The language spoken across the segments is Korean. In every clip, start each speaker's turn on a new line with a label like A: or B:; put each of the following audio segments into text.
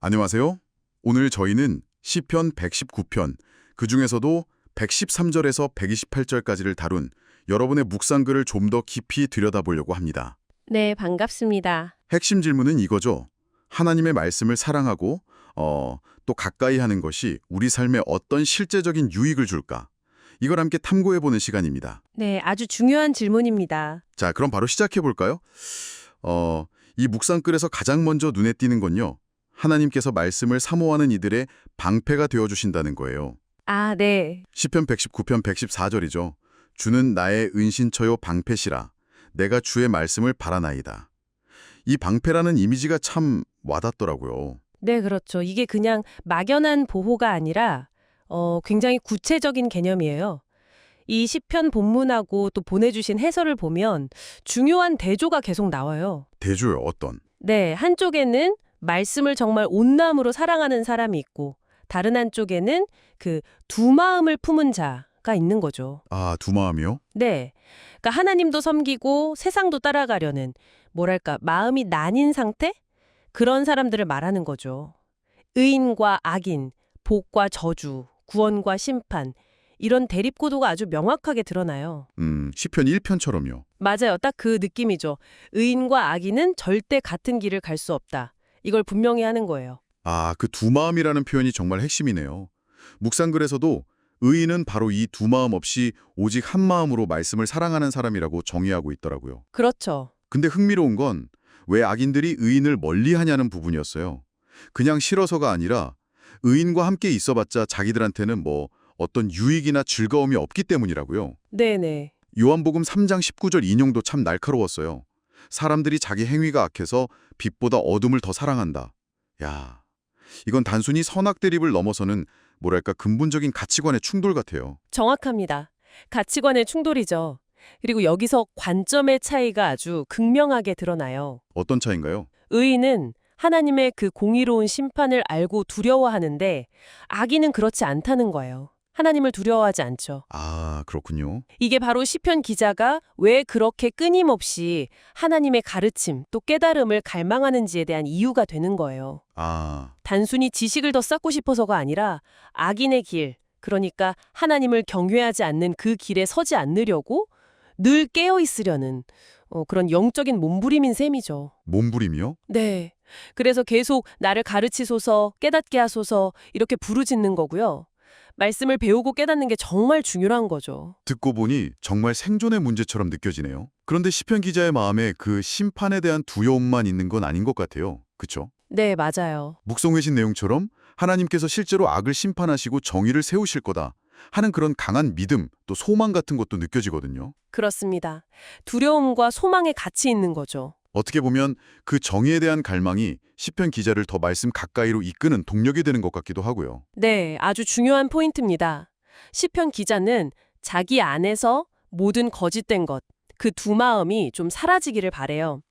A: 안녕하세요. 오늘 저희는 시편 119편, 그중에서도 113절에서 128절까지를 다룬 여러분의 묵상글을 좀 더 깊이 들여다보려고 합니다.
B: 네, 반갑습니다.
A: 핵심 질문은 이거죠. 하나님의 말씀을 사랑하고 또 가까이 하는 것이 우리 삶에 어떤 실제적인 유익을 줄까? 이걸 함께 탐구해보는 시간입니다.
B: 네, 아주 중요한 질문입니다.
A: 자, 그럼 바로 시작해볼까요? 이 묵상글에서 가장 먼저 눈에 띄는 건요. 하나님께서 말씀을 사모하는 이들의 방패가 되어주신다는 거예요.
B: 아, 네.
A: 시편 119편 114절이죠. 주는 나의 은신처요 방패시라. 내가 주의 말씀을 바라나이다. 이 방패라는 이미지가 참 와닿더라고요.
B: 네, 그렇죠. 이게 그냥 막연한 보호가 아니라 굉장히 구체적인 개념이에요. 이 시편 본문하고 또 보내주신 해설을 보면 중요한 대조가 계속 나와요.
A: 대조요, 어떤?
B: 네, 한쪽에는 말씀을 정말 온 마음으로 사랑하는 사람이 있고 다른 한쪽에는 그 두 마음을 품은 자가 있는 거죠.
A: 아, 두 마음이요?
B: 네. 그러니까 하나님도 섬기고 세상도 따라가려는 뭐랄까 마음이 나뉜 상태? 그런 사람들을 말하는 거죠. 의인과 악인, 복과 저주, 구원과 심판 이런 대립구도가 아주 명확하게 드러나요.
A: 시편 1편처럼요.
B: 맞아요. 딱 그 느낌이죠. 의인과 악인은 절대 같은 길을 갈 수 없다. 이걸 분명히 하는 거예요.
A: 아, 그 두 마음이라는 표현이 정말 핵심이네요. 묵상글에서도 의인은 바로 이 두 마음 없이 오직 한 마음으로 말씀을 사랑하는 사람이라고 정의하고 있더라고요.
B: 그렇죠.
A: 근데 흥미로운 건 왜 악인들이 의인을 멀리하냐는 부분이었어요. 그냥 싫어서가 아니라 의인과 함께 있어봤자 자기들한테는 어떤 유익이나 즐거움이 없기 때문이라고요.
B: 네네.
A: 요한복음 3장 19절 인용도 참 날카로웠어요. 사람들이 자기 행위가 악해서 빛보다 어둠을 더 사랑한다. 야, 이건 단순히 선악 대립을 넘어서는 뭐랄까 근본적인 가치관의 충돌 같아요.
B: 정확합니다. 가치관의 충돌이죠. 그리고 여기서 관점의 차이가 아주 극명하게 드러나요.
A: 어떤 차이인가요?
B: 의인은 하나님의 그 공의로운 심판을 알고 두려워하는데 악인은 그렇지 않다는 거예요. 하나님을 두려워하지 않죠.
A: 아, 그렇군요.
B: 이게 바로 시편 기자가 왜 그렇게 끊임없이 하나님의 가르침 또 깨달음을 갈망하는지에 대한 이유가 되는 거예요.
A: 아,
B: 단순히 지식을 더 쌓고 싶어서가 아니라 악인의 길, 그러니까 하나님을 경외하지 않는 그 길에 서지 않으려고 늘 깨어 있으려는 그런 영적인 몸부림인 셈이죠.
A: 몸부림이요?
B: 네. 그래서 계속 나를 가르치소서, 깨닫게 하소서 이렇게 부르짖는 거고요. 말씀을 배우고 깨닫는 게 정말 중요한 거죠.
A: 듣고 보니 정말 생존의 문제처럼 느껴지네요. 그런데 시편 기자의 마음에 그 심판에 대한 두려움만 있는 건 아닌 것 같아요. 그쵸?
B: 네, 맞아요.
A: 묵성회신 내용처럼 하나님께서 실제로 악을 심판하시고 정의를 세우실 거다 하는 그런 강한 믿음, 또 소망 같은 것도 느껴지거든요.
B: 그렇습니다. 두려움과 소망에 같이 있는 거죠.
A: 어떻게 보면 그 정의에 대한 갈망이 시편 기자를 더 말씀 가까이로 이끄는 동력이 되는 것 같기도 하고요.
B: 네, 아주 중요한 포인트입니다. 시편 기자는 자기 안에서 모든 거짓된 것, 그 두 마음이 좀 사라지기를 바래요.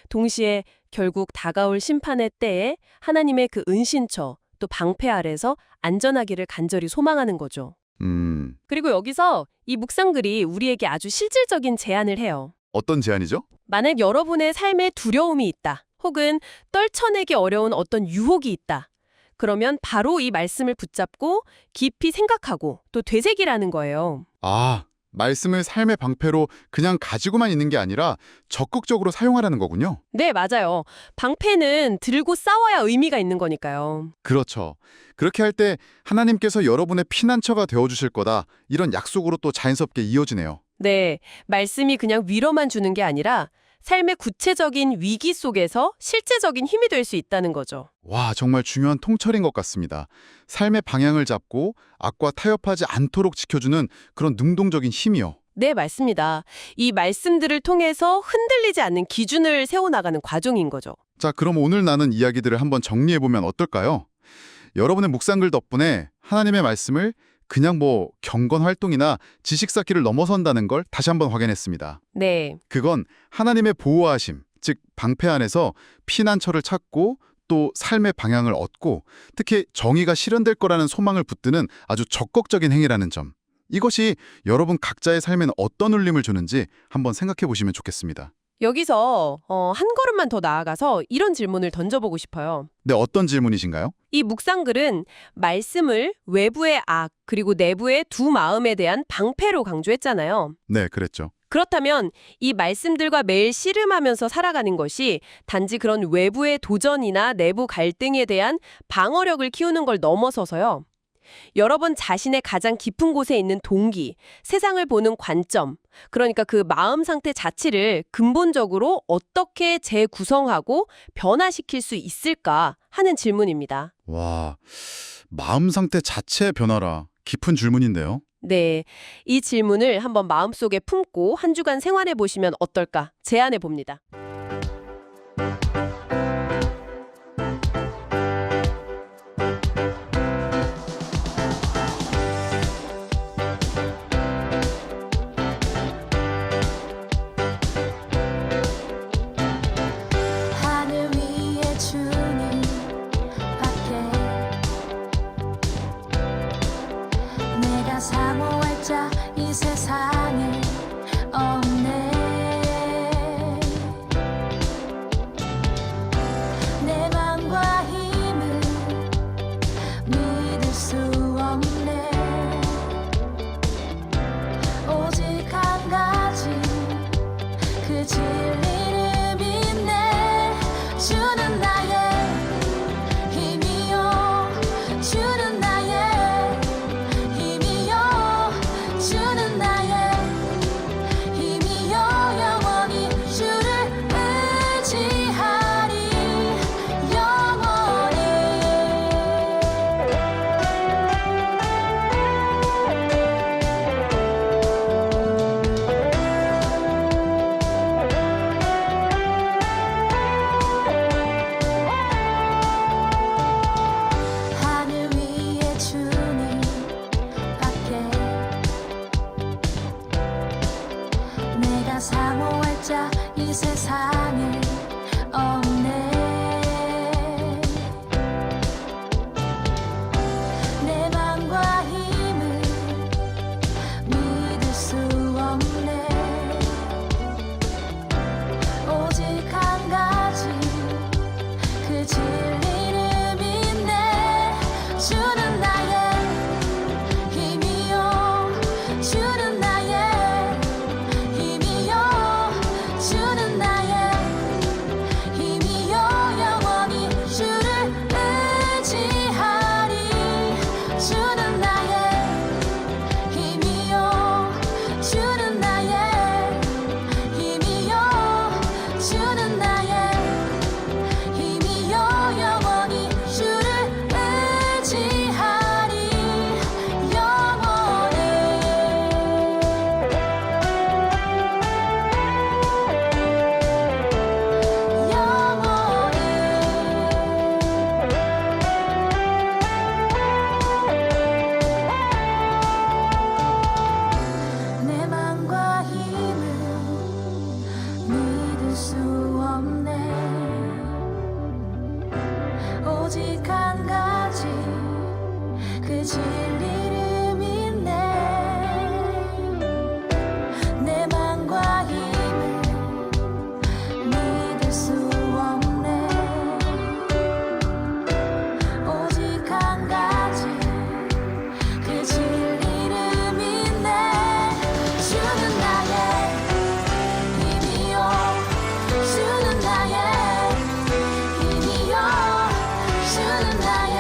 B: 동시에 결국 다가올 심판의 때에 하나님의 그 은신처, 또 방패 아래서 안전하기를 간절히 소망하는 거죠. 그리고 여기서 이 묵상글이 우리에게 아주 실질적인 제안을 해요.
A: 어떤 제안이죠?
B: 만약 여러분의 삶에 두려움이 있다, 혹은 떨쳐내기 어려운 어떤 유혹이 있다. 그러면 바로 이 말씀을 붙잡고 깊이 생각하고 또 되새기라는 거예요.
A: 아, 말씀을 삶의 방패로 그냥 가지고만 있는 게 아니라 적극적으로 사용하라는 거군요.
B: 네, 맞아요. 방패는 들고 싸워야 의미가 있는 거니까요.
A: 그렇죠. 그렇게 할 때 하나님께서 여러분의 피난처가 되어주실 거다. 이런 약속으로 또 자연스럽게 이어지네요.
B: 네, 말씀이 그냥 위로만 주는 게 아니라 삶의 구체적인 위기 속에서 실제적인 힘이 될 수 있다는 거죠.
A: 와, 정말 중요한 통찰인 것 같습니다. 삶의 방향을 잡고 악과 타협하지 않도록 지켜주는 그런 능동적인 힘이요.
B: 네, 맞습니다. 이 말씀들을 통해서 흔들리지 않는 기준을 세워나가는 과정인 거죠.
A: 자, 그럼 오늘 나눈 이야기들을 한번 정리해보면 어떨까요? 여러분의 묵상글 덕분에 하나님의 말씀을 그냥 경건 활동이나 지식 쌓기를 넘어선다는 걸 다시 한번 확인했습니다.
B: 네,
A: 그건 하나님의 보호하심, 즉 방패 안에서 피난처를 찾고 또 삶의 방향을 얻고 특히 정의가 실현될 거라는 소망을 붙드는 아주 적극적인 행위라는 점. 이것이 여러분 각자의 삶에는 어떤 울림을 주는지 한번 생각해 보시면 좋겠습니다.
B: 여기서 한 걸음만 더 나아가서 이런 질문을 던져보고 싶어요.
A: 네, 어떤 질문이신가요?
B: 이 묵상글은 말씀을 외부의 악 그리고 내부의 두 마음에 대한 방패로 강조했잖아요.
A: 네, 그랬죠.
B: 그렇다면 이 말씀들과 매일 씨름하면서 살아가는 것이 단지 그런 외부의 도전이나 내부 갈등에 대한 방어력을 키우는 걸 넘어서서요. 여러분 자신의 가장 깊은 곳에 있는 동기, 세상을 보는 관점, 그러니까 그 마음 상태 자체를 근본적으로 어떻게 재구성하고 변화시킬 수 있을까 하는 질문입니다.
A: 와, 마음 상태 자체의 변화라. 깊은 질문인데요.
B: 네, 이 질문을 한번 마음속에 품고 한 주간 생활해 보시면 어떨까 제안해 봅니다.
C: 하늘 위에 주님 밖에 내가 사모할 자 이 세상에 없네. 내 맘과 힘을 믿을 수 없네. 오직 한 가지 그 진리를 믿네. 주는 나의 힘이요 주는 나의 힘이요 주는 나의 힘이요 영원히 주를 의지하리 영원히. 하늘 위에 주님 밖에 내가 사모할 자 이 세상에 없네. 내 맘과 힘을 믿을 수 없네. 오직 한 가지 그 진리를 믿네. 주는 나의 힘이요 주는 나의 힘이요 주는 나의 힘이요 영원히 주를 의지하리. 주는 나의 힘이요 주는 나의 힘이요 주는 나의 힘이요 영원히 주를 의지하리 영원히. 내 맘과 힘을 믿을 수 없네. 오직 한 가지 그 진리를 믿네. 내 맘과 힘을 믿을 수 없네. 오직 한 가지 그 진리를 믿네. 주는 나의 힘이요 주는 나의 힘이요 주는 나의